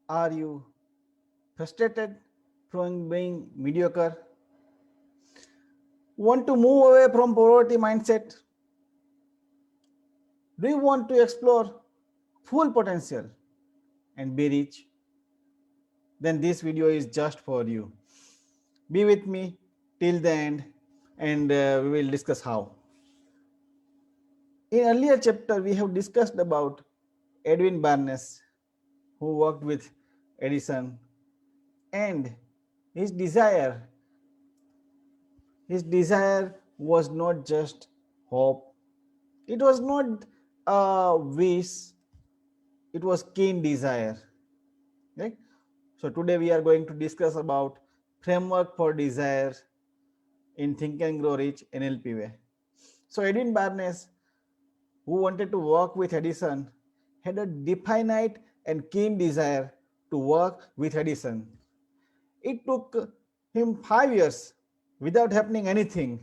Are you frustrated from being mediocre? Want to move away from poverty mindset? Do you want to explore full potential and be rich? Then this video is just for you. Be with me till the end and we will discuss how. In earlier chapter, we have discussed about Edwin Barnes, who worked with Edison, and his desire. His desire was not just hope. It was not a wish. It was keen desire. Right? So today we are going to discuss about framework for desire in Think and Grow Rich NLP way. So Edwin Barnes, who wanted to work with Edison, had a definite and keen desire to work with Edison. It took him 5 years without happening anything,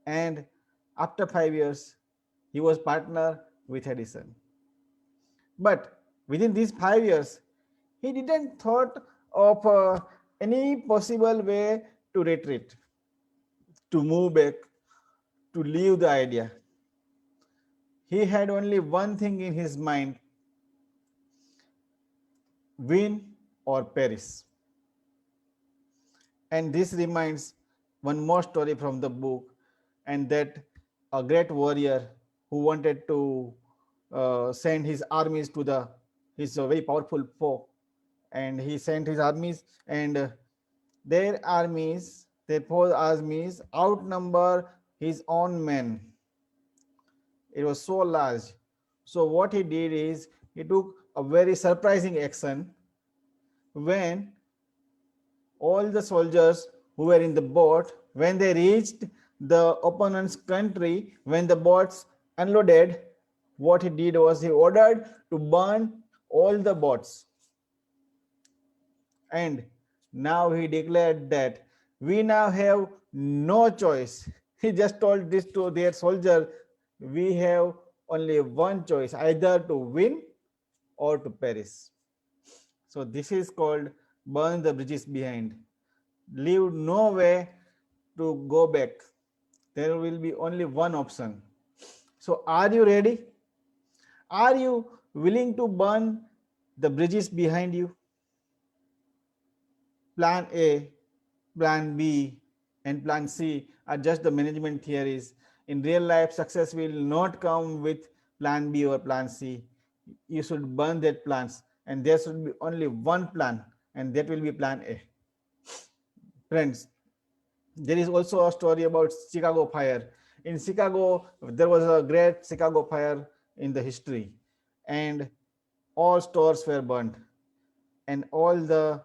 and after 5 years, he was partner with Edison. But within these 5 years, he didn't thought of any possible way to retreat, to move back, to leave the idea. He had only one thing in his mind: win or perish. And this reminds one more story from the book, and that a great warrior who wanted to send his armies to the his very powerful foe, and he sent his armies, and their foe armies outnumber his own men. It was so large. So what he did is he took a very surprising action. When all the soldiers who were in the boat, when they reached the opponent's country, when the boats unloaded, what he did was he ordered to burn all the boats. And now he declared that we now have no choice. He just told this to their soldier: we have only one choice, either to win or to perish. So this is called burn the bridges behind. Leave no way to go back. There will be only one option. So are you ready? Are you willing to burn the bridges behind you? Plan A, plan B, and plan C are just the management theories. In real life, success will not come with plan B or plan C. You should burn that plans, and there should be only one plan, and that will be plan A. Friends, there is also a story about Chicago fire. In Chicago, there was a great Chicago fire in the history, and all stores were burned, and all the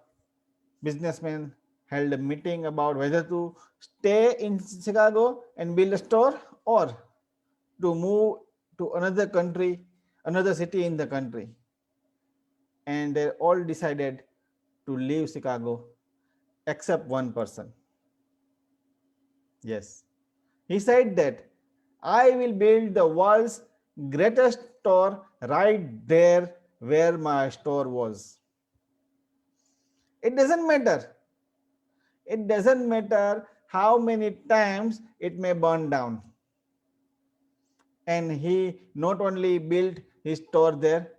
businessmen held a meeting about whether to stay in Chicago and build a store, or to move to another country, another city in the country. And they all decided to leave Chicago except one person. Yes. He said that I will build the world's greatest store right there where my store was. It doesn't matter. It doesn't matter how many times it may burn down. And he not only built his store there,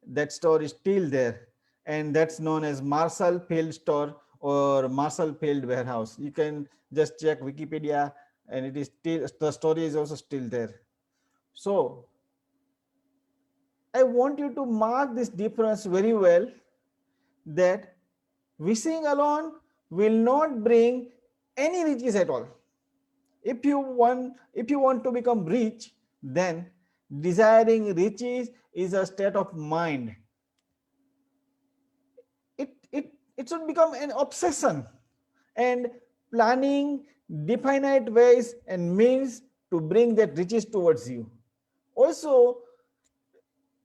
that store is still there. And that's known as Marshall Field Store or Marshall Field Warehouse. You can just check Wikipedia, and it is still, the story is also still there. So I want you to mark this difference very well, that wishing alone will not bring any riches at all. If you want to become rich, then desiring riches is a state of mind. It should become an obsession, and planning definite ways and means to bring that riches towards you. Also,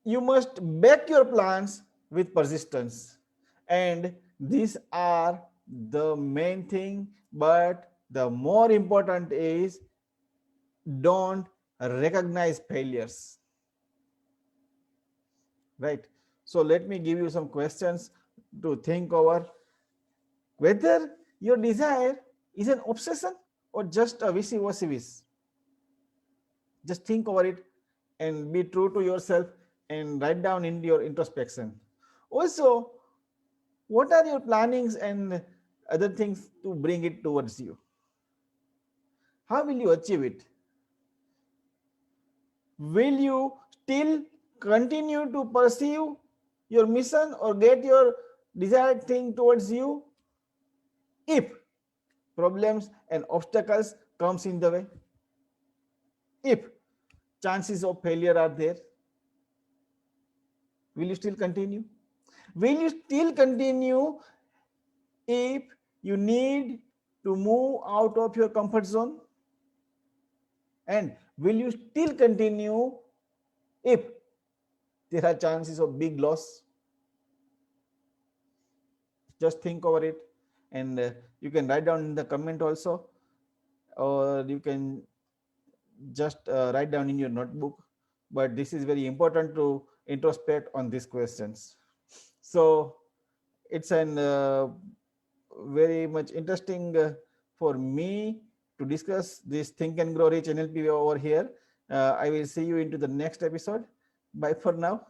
you must back your plans with persistence, and these are the main thing. But the more important is, don't recognize failures, right? So let me give you some questions to think over whether your desire is an obsession or just a wishy-washy wish. Just think over it and be true to yourself and write down in your introspection. Also, what are your plannings and other things to bring it towards you? How will you achieve it? Will you still continue to pursue your mission or get your desired thing towards you if problems and obstacles comes in the way? If chances of failure are there, will you still continue? Will you still continue if you need to move out of your comfort zone? And will you still continue if there are chances of big loss? Just think over it, and you can write down in the comment also, or you can just write down in your notebook. But this is very important to introspect on these questions. So it's an very much interesting for me to discuss this Think and Grow Rich NLP over here. I will see you into the next episode. Bye for now.